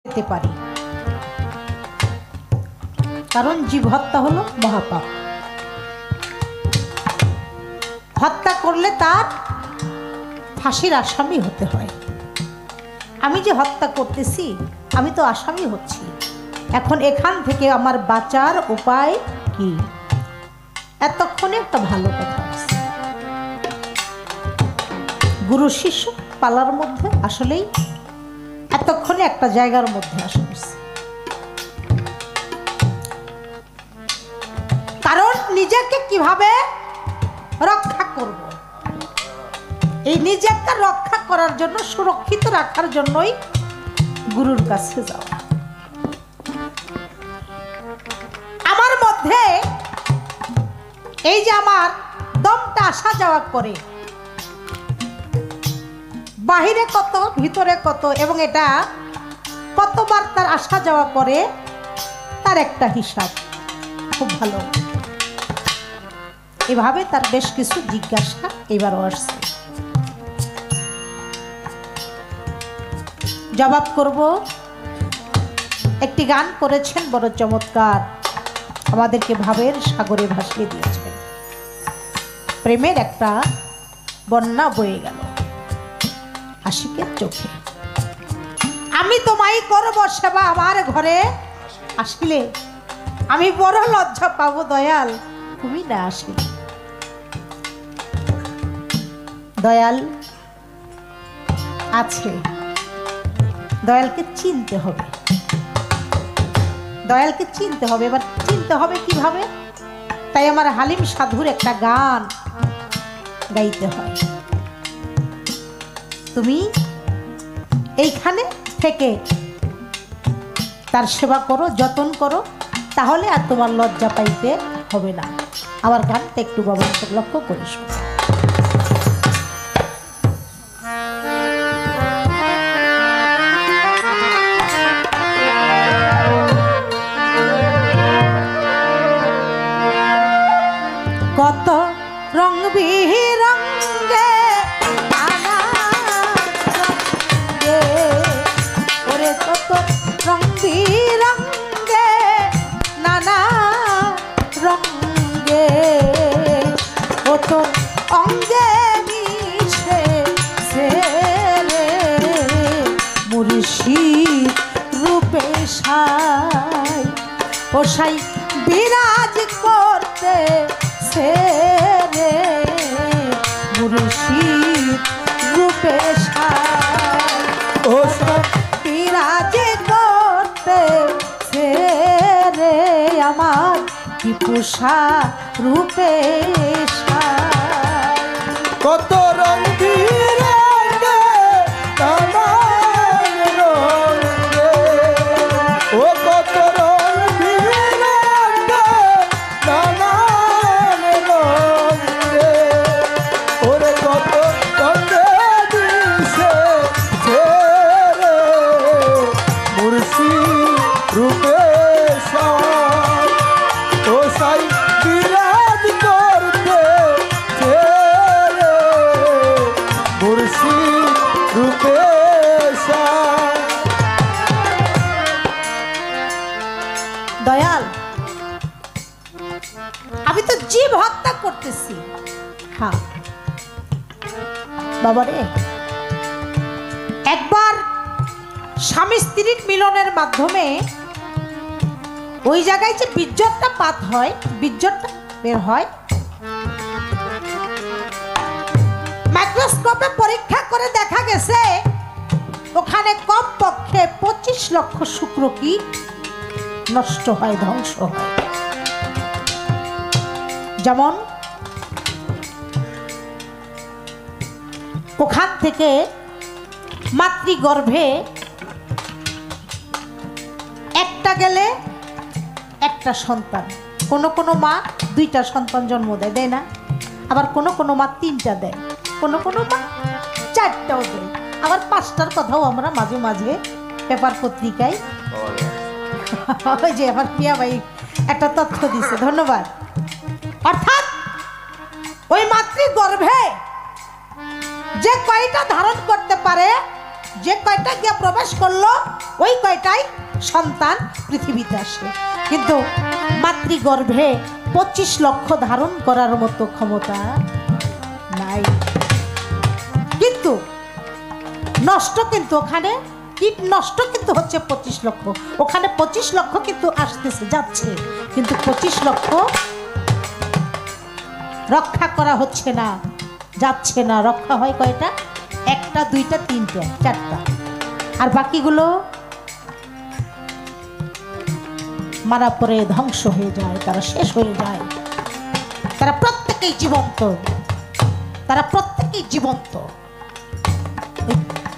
যেতে পারি, কারণ জীব হত্যা হলো মহাপাপ। হত্যা করলে তার ফাঁসির আসামি হতে হয়। আমি যে হত্যা করতেছি আমি তো আসামি হচ্ছি। এখন এখান থেকে আমার বাঁচার উপায় কি? এতক্ষণে একটা ভালো কথা আছে, গুরু শিষ্য পালার মধ্যে আসলেই এতক্ষণে একটা জায়গার মধ্যে আসছে। কারণ নিজেকে কিভাবে রক্ষা করব, এই নিজেকে রক্ষা করার জন্য, সুরক্ষিত রাখার জন্যই গুরুর কাছে যাওয়া। আমার মধ্যে এই যে আমার দমটা আসা যাওয়া করে, বাহিরে কত ভিতরে কত, এবং এটা কতবার তার আসা যাওয়া করে তার একটা হিসাব খুব ভালো। এভাবে তার বেশ কিছু জিজ্ঞাসা এবারও আসছে, জবাব করব। একটি গান করেছেন বড় চমৎকার, আমাদেরকে ভাবের সাগরে ভাসিয়ে দিয়েছেন। প্রেমের একটা বন্যা বয়ে গেল আশিকের চোখে, আমি তোমায় করব সেবা, আমার ঘরে আসিলে আমি বড় লজ্জা পাবো দয়াল, তুমি না আসিলে। দয়াল আছে, দয়ালকে চিনতে হবে, দয়ালকে চিনতে হবে। এবার চিনতে হবে কিভাবে? তাই আমার হালিম সাধুর একটা গান গাইতে হয়। তুমি এইখানে থেকে তার সেবা করো, যতন করো, তাহলে আর তোমার লজ্জা পাইতে হবে না। আমার গানটা একটু বাবা লক্ষ্য করে শোনো। কত রং বিরঙ্গে নানা রঙ্গে, ওরে কত রং বিরঙ্গে নানা রঙ্গে, ও তোর অঙ্গে মিশে রে মুর্শিদ রূপে সাই, ও সাই বিরাজ করতে রে মুর্শিদ রূপে সাই, ও বিরাজ করতে রে আমার কি পোষা রূপে সাই। কত রং বিরঙ্গে নানা রঙ্গে, ও কত রং বিরঙ্গে নানা রঙ্গে, ওরে কত রঙ্গে দিশে রে মুর্শিদ রূপে সাই, ও সাই বিরাজ করতে রে মুর্শিদ রূপে সাই। দয়াল, আমি তো জীব হত্যা করতেছি। হ্যাঁ বাবারে, একবার স্বামী স্ত্রীর মিলনের মাধ্যমে ওই জায়গায় যে বীর্যটা পাত হয়, বীর্যটা বের হয়, মাইক্রোস্কোপে পরীক্ষা করে দেখা গেছে ওখানে কমপক্ষে 25 লক্ষ শুক্রকি নষ্ট হয়, ধ্বংস হয়। যেমন ওখান থেকে মাতৃগর্ভে একটা গেলে একটা সন্তান, কোন কোন মা 2টা সন্তান জন্ম দেয়, দেয় না? আবার কোন কোন মা 3টা দেয়, কোন কোন মা 4টাও দেয়, আবার 5টার কথাও আমরা মাঝে মাঝে পেপার পত্রিকায়, ওই যে আমার প্রিয়া ভাই একটা তথ্য দিছে, ধন্যবাদ। অর্থাৎ ওই মাতৃগর্ভে যে কয়টা ধারণ করতে পারে যে কয়টা গিয়া প্রবেশ করলো ওই কয়টাই সন্তান পৃথিবীতে আসে। কিন্তু মাতৃগর্ভে 25 লক্ষ ধারণ করার মতো ক্ষমতা নাই। কিন্তু নষ্ট কিন্তু ওখানে কীট নষ্ট কিন্তু হচ্ছে 25 লক্ষ, ওখানে 25 লক্ষ কিন্তু আসতেছে যাচ্ছে, কিন্তু 25 লক্ষ রক্ষা করা হচ্ছে না, যাচ্ছে না। রক্ষা হয় কয়টা? একটা, দুইটা, তিনটা, চারটা, আর বাকিগুলো মারা পরে ধ্বংস হয়ে যায়, তারা শেষ হয়ে যায়। তারা প্রত্যেকেই জীবন্ত, তারা প্রত্যেকেই জীবন্ত।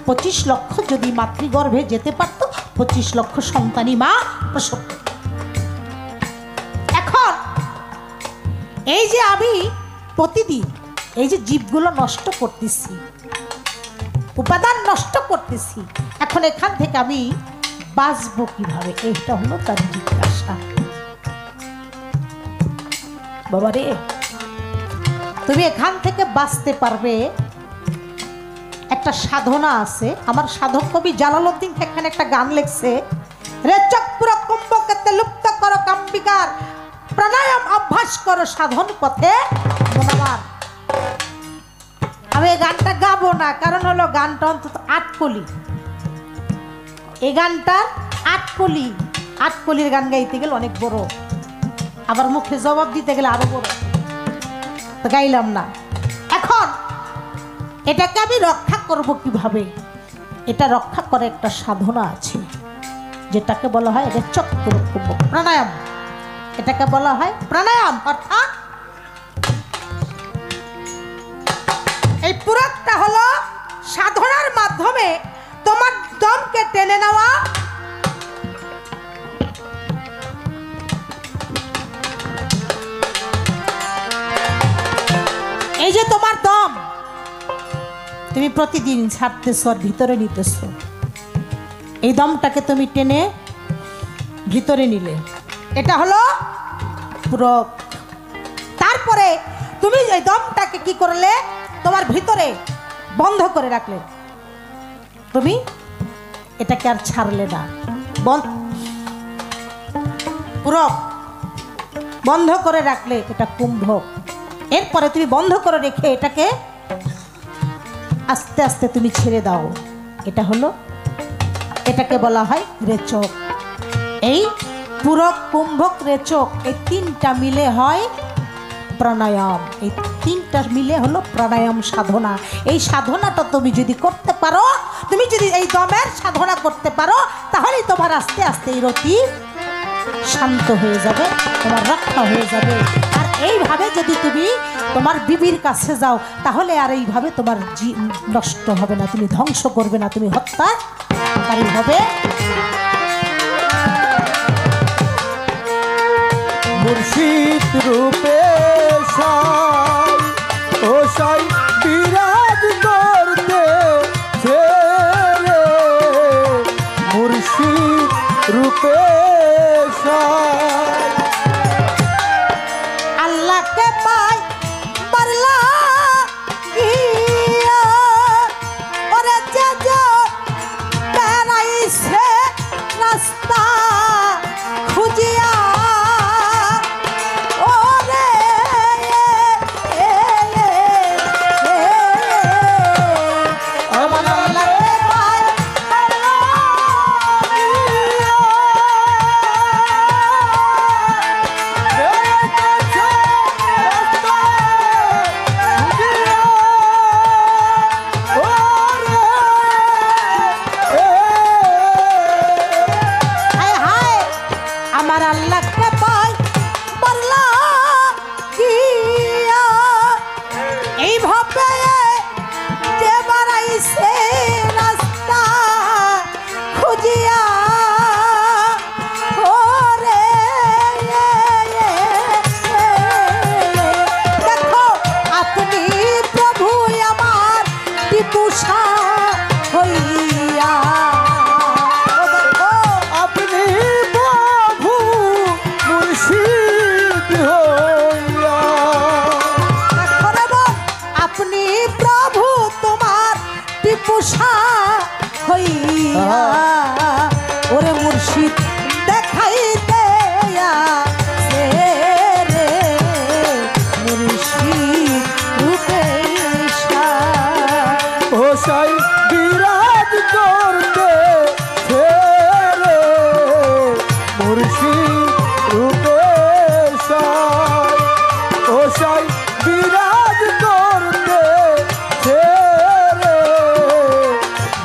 25 লক্ষ যদি মাতৃগর্ভে যেতে পারত, 25 লক্ষ সন্তানই মা প্রসব করত। এখন এই যে আমি প্রতিদিন এই যে জীবগুলো নষ্ট করতেছি, উপাদান নষ্ট করতেছি, এখন এখান থেকে আমি বাঁচবো কিভাবে? এইটা হলো তার জিজ্ঞাসা। বাবারে, তুমি এখান থেকে বাঁচতে পারবে, একটা সাধনা আছে। আমার সাধক কবি জালালউদ্দিন এখানে একটা গান লিখছে, রে চক্র কুম্ভকে লুপ্ত করো কাম্বিকার, প্রাণায়াম অভ্যাস করো সাধন পথে মন আমার। আমি এই গানটা গাবো না, কারণ হলো গানটা অন্তত 8 কলি। এই গানটার 8 কলি, 8 কলির গান গাইতে গেলে অনেক বড়, আবার মুখে জবাব দিতে গেলে আরো বড়, তো গাইলাম না। এখন এটাকে আমি রক্ষা করব কিভাবে? এটা রক্ষা করে একটা সাধনা আছে, যেটাকে বলা হয় এটা চক্র প্রাণায়াম। এটাকে বলা হয় প্রাণায়াম, অর্থাৎ এই পুরোটা হলো সাধনার মাধ্যমে তোমার দমকে টেনে নেওয়া, এই যে তোমার দম তুমি প্রতিদিন ছাড়তেছ আর ভিতরে নিতেছ, এই দমটাকে তুমি টেনে ভিতরে নিলে, এটা হলো পুরক। তারপরে তুমি এই দমটাকে কি করলে? তোমার ভিতরে বন্ধ করে রাখলে, তুমি এটাকে আর ছাড়লে না। পুরক বন্ধ করে রাখলে, এটা কুম্ভক। এরপরে তুমি বন্ধ করে রেখে এটাকে আস্তে আস্তে তুমি ছেড়ে দাও, এটা হলো, এটাকে বলা হয় রেচক। এই পুরক, কুম্ভক, রেচক, এই তিনটা মিলে হয় প্রাণায়াম। এই তিনটা মিলে হলো প্রাণায়াম সাধনা। এই সাধনাটা তুমি যদি করতে পারো, তুমি যদি এই দমের সাধনা করতে পারো, তাহলেই তোমার আস্তে আস্তে এই রতি শান্ত হয়ে যাবে, তোমার রক্ষা হয়ে যাবে। আর এইভাবে যদি তুমি তোমার বিবির কাছে যাও, তাহলে আর এইভাবে তোমার নষ্ট হবে না, তুমি ধ্বংস করবে না, তুমি হত্যাকারী হবে। মুর্শিদ রূপে সাই ও সাই বিরাজ করতে ছেড়ে, মুর্শিদ রূপে সাই আল্লাহকে পাই পারলা ইয়া, ওরে যে বেড়াইছে রাস্তা খুঁজিয়া, মুর্শিদ দেখাইতে আসে রে মুর্শিদ রূপে ও সাই বিরাজ করতে ছেড়ে মুর্শিদ রূপে সাই ও সাই বিরাজ করতে ছেড়ে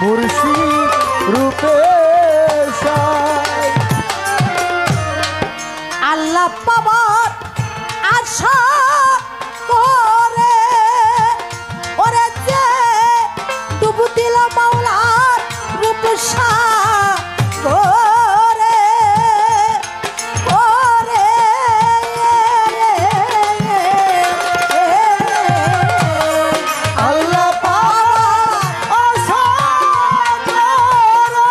মুর্শিদ রূপে সাই আল্লাহ পাবার আশা করে ওরে যে ডুবু দিল মাওলার রূপসা করে ওরে আল্লাহ পাওয়ার আশা করে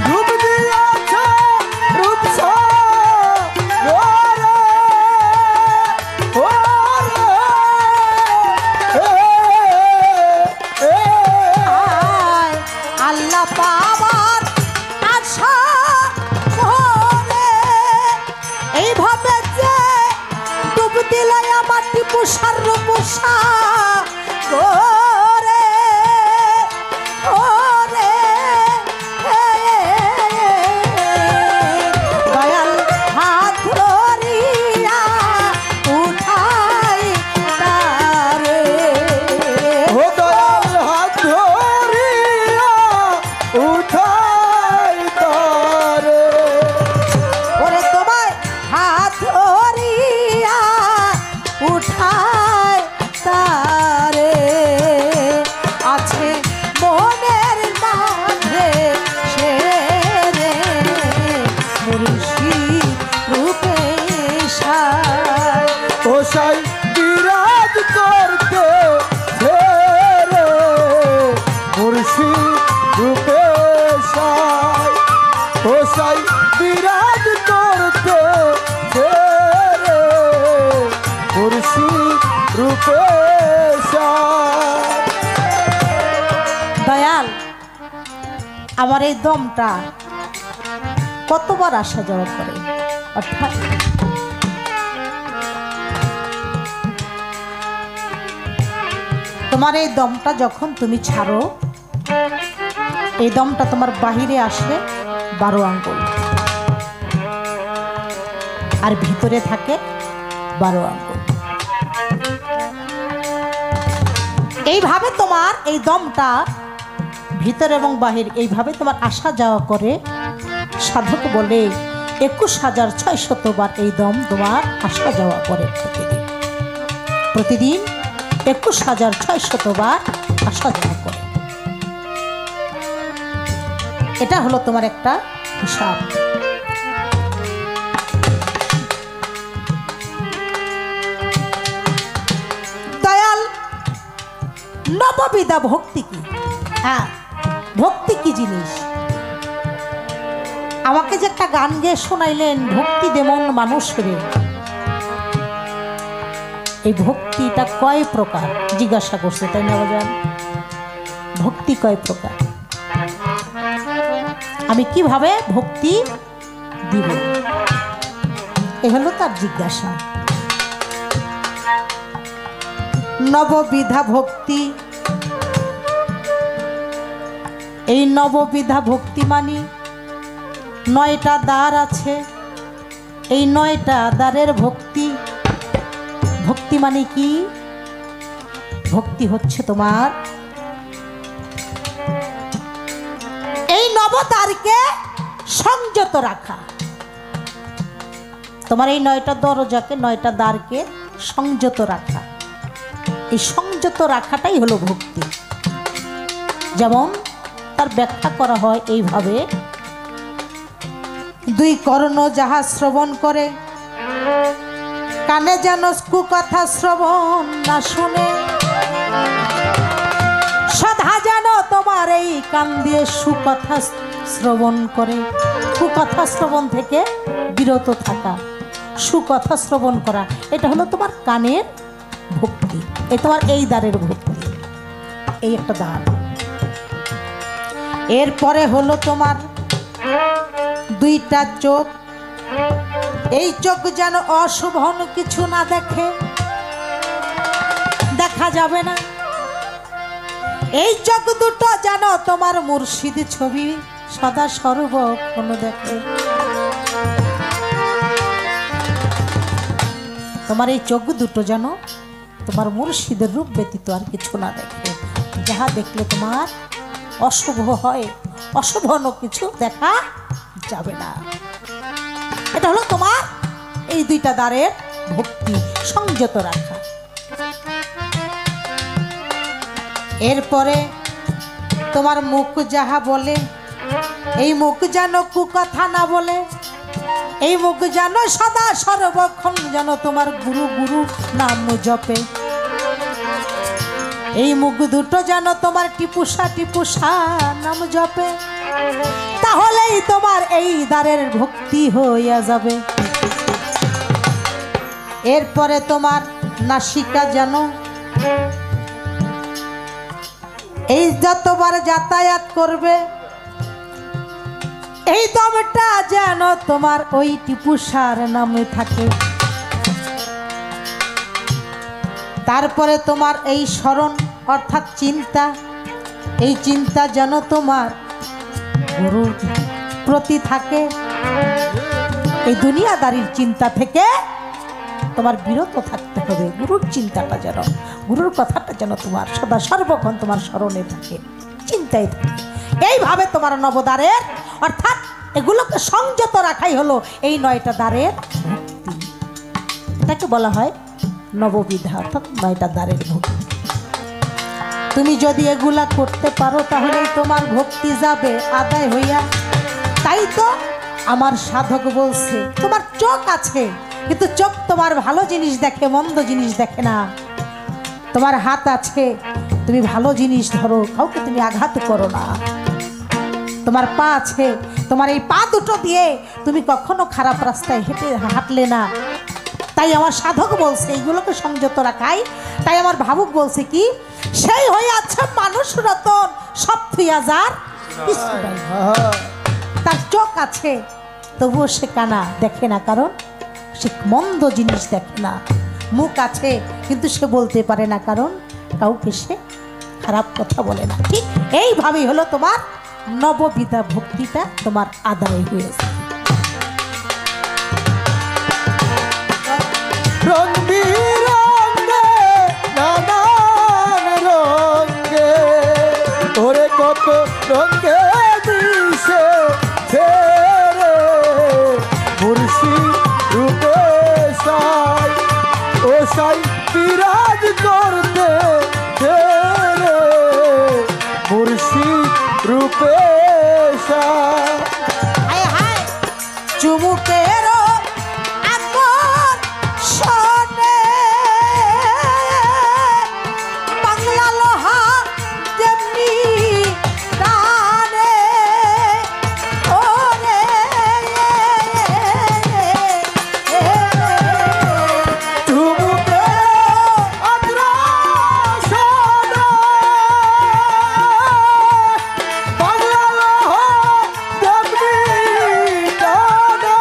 ডুব দিয়েছে রূপসাগরে। ওরে, আয় আল্লাহ পাবার আশা করে এইভাবে যে ডুব দিল আমার টিপুষার রূপসা করে ওরে দয়াল হাত ধরিয়া উঠাই তারে ও দয়াল হাত ধরিয়া উঠাই তারে। ওরে তোমায় হাত ধরিয়া উঠায় তারে আছে মনের মাঝে সে রে মুর্শিদ রূপে সায় ও সাই বিরাজ করতে ছেড়ে মুর্শিদ রূপে সাই ও সাই বিরাজ করতে ছেড়ে মুর্শিদ রূপে সাই। দয়াল আমার এই দমটা কতবার আসা যাওয়া করে অর্থাৎ তোমার এই দমটা যখন তুমি ছাড়ো এই দমটা তোমার বাহিরে আসে 12 আঙ্গুল আর ভিতরে থাকে 12 আঙ্গুল। এইভাবে তোমার এই দমটা ভিতর এবং বাহির এইভাবে তোমার আসা যাওয়া করে। সাধক বলে 21,600 বার এই দম তোমার আসা যাওয়া করে প্রতিদিন 21,600 বার আসা যাওয়া করে। এটা হলো তোমার একটা হিসাব। দয়াল নববিধা ভক্তি কি? হ্যাঁ, ভক্তি কি জিনিস? আমাকে যে একটা গান গেয়ে শোনাইলেন, ভক্তি দেমন মানুষের, এই ভক্তিটা কয় প্রকার জিজ্ঞাসা করছে, তাই না বাজান? ভক্তি কয় প্রকার, আমি কিভাবে ভক্তি দিব, এ হলো তার জিজ্ঞাসা। নববিধা ভক্তি, এই নববিধা ভক্তি মানি 9টা দ্বার আছে। এই 9টা দ্বারের ভক্তি। ভক্তি মানে কি? ভক্তি হচ্ছে তোমার এই নবদ্বারকে সংযত রাখা। তোমার এই 9টা দরজাকে, 9টা দ্বারকে সংযত রাখা। এই সংযত রাখাটাই হলো ভক্তি। যেমন তার ব্যাখ্যা করা হয় এইভাবে, 2 কর্ণ যাহা শ্রবণ করে, কানে যেন কুকথা শ্রবণ না শুনে, সদা যেন তোমার এই কান দিয়ে সুকথা শ্রবণ করে। কুকথা শ্রবণ থেকে বিরত থাকা, সুকথা শ্রবণ করা, এটা হলো তোমার কানের ভক্তি। এ তোমার এই দ্বারের ভক্তি, এই একটা দ্বার। এরপরে হলো তোমার দুইটা চোখ। এই চোখ যেন অশুভ কিছু না দেখে, দেখা যাবে না। এই চোখ দুটো যেন তোমার মুর্শিদ ছবি সদা সর্বক্ষণ দেখে। তোমার এই চোখ দুটো যেন তোমার মুর্শিদের রূপ ব্যতীত আর কিছু না দেখে। যাহা দেখলে তোমার অশুভ হয়, অশুভ কিছু দেখা যাবে না। এটা হলো তোমার এই দুইটা দ্বারের ভক্তি সংযত রাখা। এরপরে তোমার মুখ যাহা বলে, এই মুখ যেন কুকথা না বলে। এই মুখ যেন সদা সর্বক্ষণ যেন তোমার গুরু গুরু নাম জপে। এই মুখ দুটো যেন তোমার টিপুসা টিপুসা নাম জপে। তাহলেই তোমার এই দ্বারের ভক্তি হইয়া যাবে। এরপরে তোমার নাসিকা যেন এই যতবার যাতায়াত করবে, এই দমটা যেন তোমার ওই টিপুসার নামে থাকে। তারপরে তোমার এই স্মরণ অর্থাৎ চিন্তা, এই চিন্তা যেন তোমার গুরুর প্রতি থাকে। এই দুনিয়াদারির চিন্তা থেকে তোমার বিরত থাকতে হবে। গুরুর চিন্তাটা যেন, গুরুর কথাটা যেন তোমার সদা সর্বক্ষণ তোমার স্মরণে থাকে, চিন্তায় থাকে। এইভাবে তোমার নবদ্বারের অর্থাৎ এগুলোকে সংযত রাখাই হলো এই 9টা দ্বারের ভক্তি। এটাকে বলা হয় নববিধা অর্থাৎ 9টা দ্বারের ভক্তি। তুমি যদি এগুলা করতে পারো তাহলেই তোমার ভক্তি যাবে আদায় হইয়া। তাই তো আমার সাধক বলছে তোমার চোখ আছে, কিন্তু চোখ তোমার ভালো জিনিস দেখে, মন্দ জিনিস দেখে না। তোমার হাত আছে, তুমি ভালো জিনিস ধরো, কাউকে তুমি আঘাত করো না। তোমার পা আছে, তোমার এই পা দুটো দিয়ে তুমি কখনো খারাপ রাস্তায় হাঁটলে না। তাই আমার সাধক বলছে এইগুলোকে সংযত রাখাই। তাই আমার ভাবুক বলছে কি, সেই হয়ে আছে মানুষ রতন সব থুইয়া যার কিছু নাই। তার চোখ আছে তবুও সে কানা দেখে না, কারণ সে মন্দ জিনিস দেখে না। মুখ আছে কিন্তু সে বলতে পারে না, কারণ কাউকে সে খারাপ কথা বলে না। ঠিক এইভাবেই হলো তোমার নববিধা ভক্তিটা তোমার আদায় হয়েছে। রং বিরঙে নানান রঙে ওরে কত রঙে দিশে ছেড়ে মুর্শিদ রূপে সাই ও সাই বিরাজ করতে ছেড়ে মুর্শিদ রূপে সাই। হায় হায় চুমুকের আকর শোনে বাংলা লোহা যেমনি কানে ওরে চুমুকে আগ্রাসনে বাংলা লোহ যেমনি টানে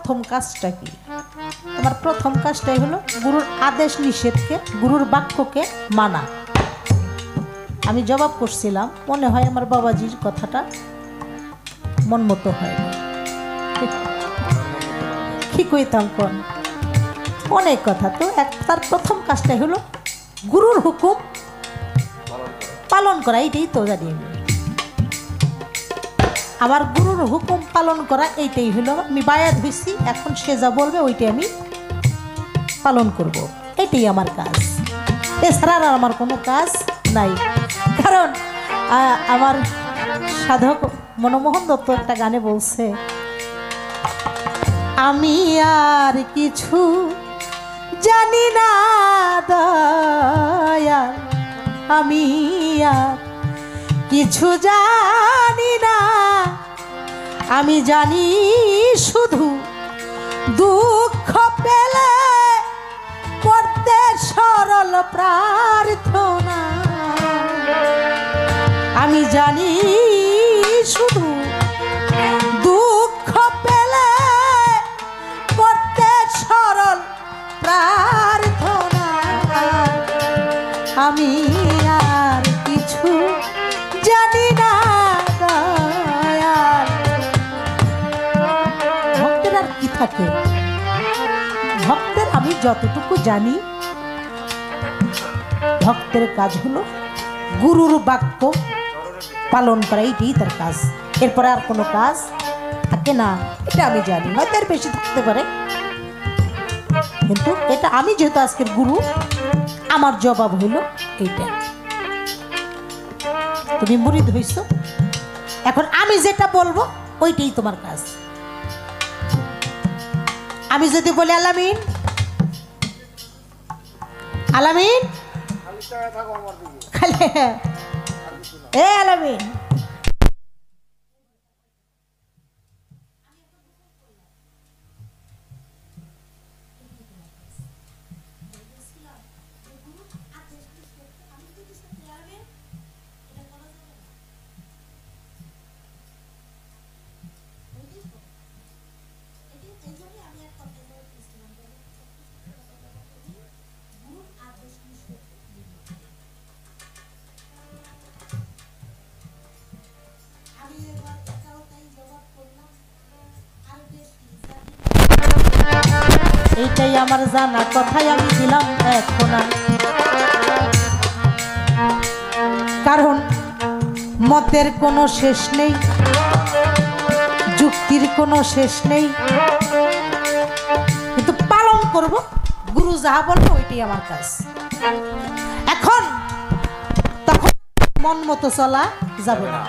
প্রথম কাজটা কি? তোমার প্রথম কাজটাই হলো গুরুর আদেশ নিষেধকে, গুরুর বাক্যকে মানা। আমি জবাব করছিলাম, মনে হয় আমার বাবাজির কথাটা মন মতো হয় না। কি কইতাম কোন অনেক কথা তো। তার প্রথম কাজটাই হলো গুরুর হুকুম পালন করা, এইটাই তো জানি আমি। আমার গুরুর হুকুম পালন করা এইটাই হলো, আমি বায়াত হইছি, এখন সে যা বলবে ওইটাই আমি পালন করব, এটাই আমার কাজ। এছাড়া আর আমার কোনো কাজ নাই। কারণ আমার সাধক মনমোহন দত্ত একটা গানে বলছে, আমি আর কিছু জানি না দয়াল, আমি আর কিছু জানি না, আমি জানি শুধু দুঃখ পেলে করতে সরল প্রার্থনা, আমি জানি শুধু দুঃখ পেলে করতে সরল প্রার্থনা, আমি আর কিছু জানি না দয়াল। ভক্তের আর কি থাকে? ভক্তের আমি যতটুকু জানি, ভক্তের কাজ হলো গুরুর বাক্য পালন করা, এইটাই তার কাজ। এরপরে আর কোনো কাজ থাকে না, এটা আমি জানি। হয়তো এর বেশি থাকতে পারে, কিন্তু এটা আমি যেহেতু আজকের গুরু, আমার জবাব হইল এইটা। তুমি মুরিদ হইছ, এখন আমি যেটা বলবো ওইটাই তোমার কাজ। আমি যদি বলি আলামিন আলামিন, খালি এ আলামিন, এইটাই আমার জানা কথাই আমি দিলাম এখন। কারণ মতের কোনো শেষ নেই, যুক্তির কোনো শেষ নেই, কিন্তু পালন করব গুরু যাহা বলবে ওইটাই আমার কাজ। এখন তখন মন মতো চলা যাবে না।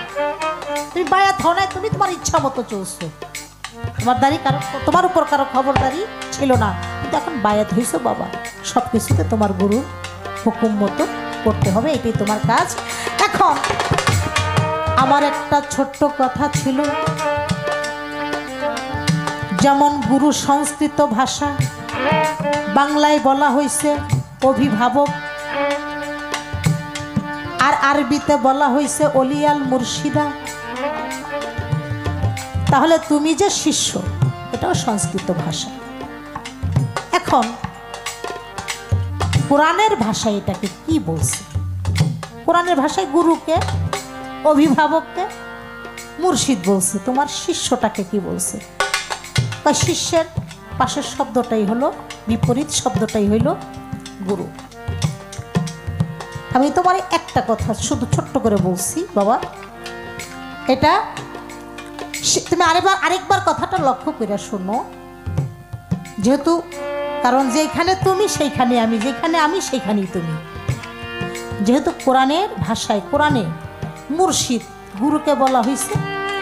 তুমি বায়াত হও নাই, তুমি তোমার ইচ্ছা মতো চলছো, তোমার দাঁড়ি কারো, তোমার উপর কারো খবরদারি ছিল না, কিন্তু এখন বায়াত হইছো বাবা, সব কিছুতে তোমার গুরুর হুকুম মতো করতে হবে, এটাই তোমার কাজ। এখন আমার একটা ছোট্ট কথা ছিল, যেমন গুরু সংস্কৃত ভাষা, বাংলায় বলা হয়েছে অভিভাবক, আর আরবিতে বলা হয়েছে অলিয়াল মুর্শিদা। তাহলে তুমি যে শিষ্য, এটাও সংস্কৃত ভাষা। এখন কোরআনের ভাষায় এটাকে কি বলছে? কোরআনের ভাষায় গুরুকে, অভিভাবককে মুর্শিদ বলছে। তোমার শিষ্যটাকে কি বলছে? বা শিষ্যের পাশের শব্দটাই হলো, বিপরীত শব্দটাই হইল গুরু। আমি তোমার একটা কথা শুধু ছোট্ট করে বলছি বাবা, এটা তুমি আরেকবার কথাটা লক্ষ্য করে শোনো। যেহেতু কারণ যেখানে তুমি সেইখানে আমি, যেখানে আমি সেইখানেই তুমি। যেহেতু কোরআনের ভাষায়, কোরআনে মুর্শিদ গুরুকে বলা হয়েছে,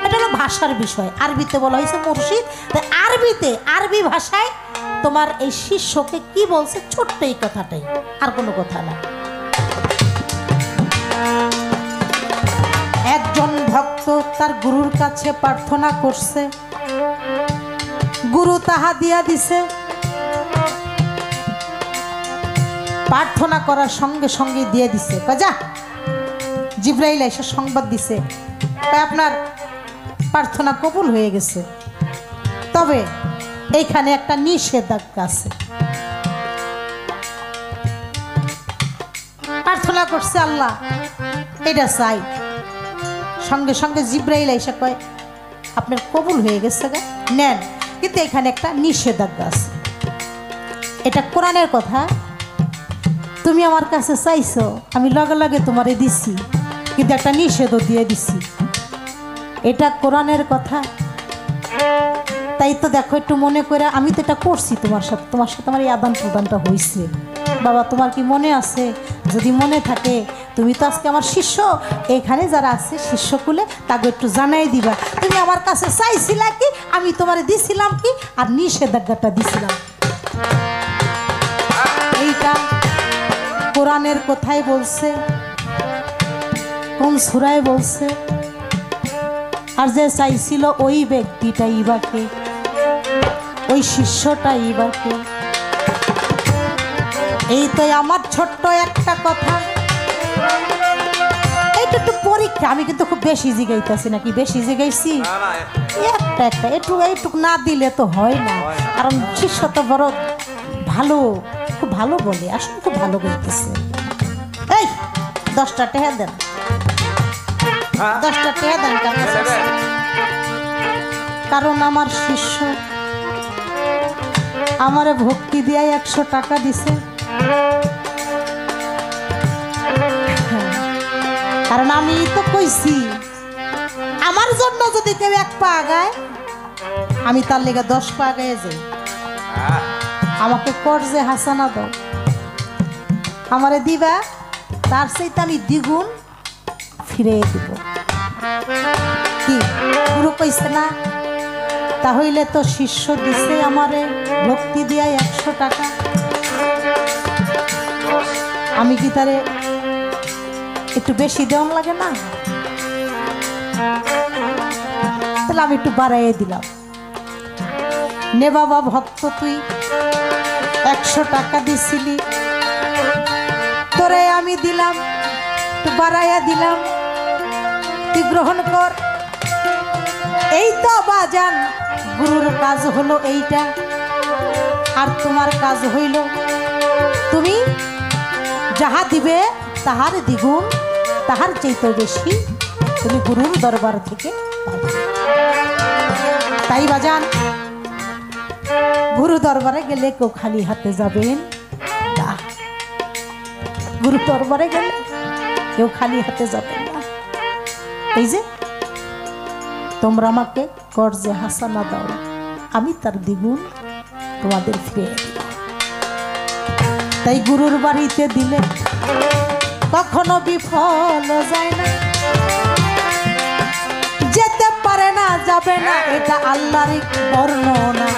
এটা হলো ভাষার বিষয়। আরবিতে বলা হয়েছে মুর্শিদ, তাই আরবিতে, আরবি ভাষায় তোমার এই শিষ্যকে কি বলছে? ছোট্ট এই কথাটাই, আর কোনো কথা না। একজন ভক্ত তার গুরুর কাছে প্রার্থনা করছে, গুরু তাহা দিয়া দিছে। প্রার্থনা করার সঙ্গে সঙ্গে দিয়ে দিছে, যা জিব্রাইল এসে সংবাদ দিছে, আপনার প্রার্থনা কবুল হয়ে গেছে। তবে এইখানে একটা নিষেধাজ্ঞা আছে। প্রার্থনা করছে আল্লাহ এটা চাই, সঙ্গে সঙ্গে জিব্রাইল এসে কয় আপনার কবুল হয়ে গেছে গা, নেন। কিন্তু এখানে একটা নিষেধাজ্ঞা আছে। এটা কোরআনের কথা। তুমি আমার কাছে চাইছো, আমি লগে লগে তোমারে দিছি, কিন্তু একটা নিষেধও দিয়ে দিছি। এটা কোরআনের কথা। তাই তো দেখো, একটু মনে করে, আমি তো এটা করছি তোমার সাথে আমার এই আদান প্রদানটা হয়েছে। বাবা তোমার কি মনে আছে? যদি মনে থাকে, তুমি তো আজকে আমার শিষ্য, এখানে যারা আছে শিষ্যকুলে তাকে একটু জানাই দিবা তুমি আমার কাছে চাইছিলা কি, আমি তোমারে দিছিলাম কি, আর নিষেধাজ্ঞাটা দিছিলাম। এইটা কোরআনের কথাই বলছে, কোন সূরায় বলছে। আর যে চাইছিল ওই ব্যক্তিটা ইবাকে, ওই শিষ্যটা ইবাকে। এই তো আমার ছোট্ট একটা কথা, এইটা একটু পরীক্ষা। আমি কিন্তু খুব বেশি জিগাইতেছি নাকি? বেশি জিগাইছি? একটা এইটুক না দিলে তো হয় না। কারণ শিষ্য তো বড় ভালো, খুব ভালো বলে, আসলে খুব ভালো বলতেছে। এই 10টা টাকা দেন, 10টা টাকা দেন। কারণ আমার শিষ্য আমারে ভক্তি দিয়ে 100 টাকা দিছে। কারণ আমি তো কইছি আমার জন্য যদি কেউ 1 পা আগায়, আমি তার লেগে 10 পা আগায় যাই। আমাকে কর্জে হাসানা দাও, আমারে দিবা, তার চাইতে আমি দ্বিগুণ ফিরে দিব। কি গুরু কইছে না? তাহলে তো শিষ্য দিছে আমারে ভক্তি দিয়া 100 টাকা, আমি কি তারে একটু বেশি দেওয়ান লাগে না? তাহলে আমি একটু বাড়াইয়ে দিলাম। নে বাবা ভক্ত, তুই 100 টাকা দিছিলি, তোরে আমি দিলাম, একটু বাড়াইয়া দিলাম, তুই গ্রহণ কর। এই তো বাজান গুরুর কাজ হলো এইটা। আর তোমার কাজ হইল তুমি যাহা দিবে তাহার দ্বিগুণ, তাহার চাইতে বেশি তুমি গুরুর দরবার থেকে পাবে। তাই বাজান গুরু দরবারে গেলে কেউ খালি হাতে যাবেন না। গুরু দরবারে গেলে কেউ খালি হাতে যাবেন না। এই যে তোমরা আমাকে কর্জে হাসানা দাও, আমি তার দ্বিগুণ তোমাদের ফিরে দিব। তাই গুরুর বাড়িতে দিলে কখনো বিফল যায় না, যেতে পারে না, যাবে না, এটা আল্লাহর বর্ণনা।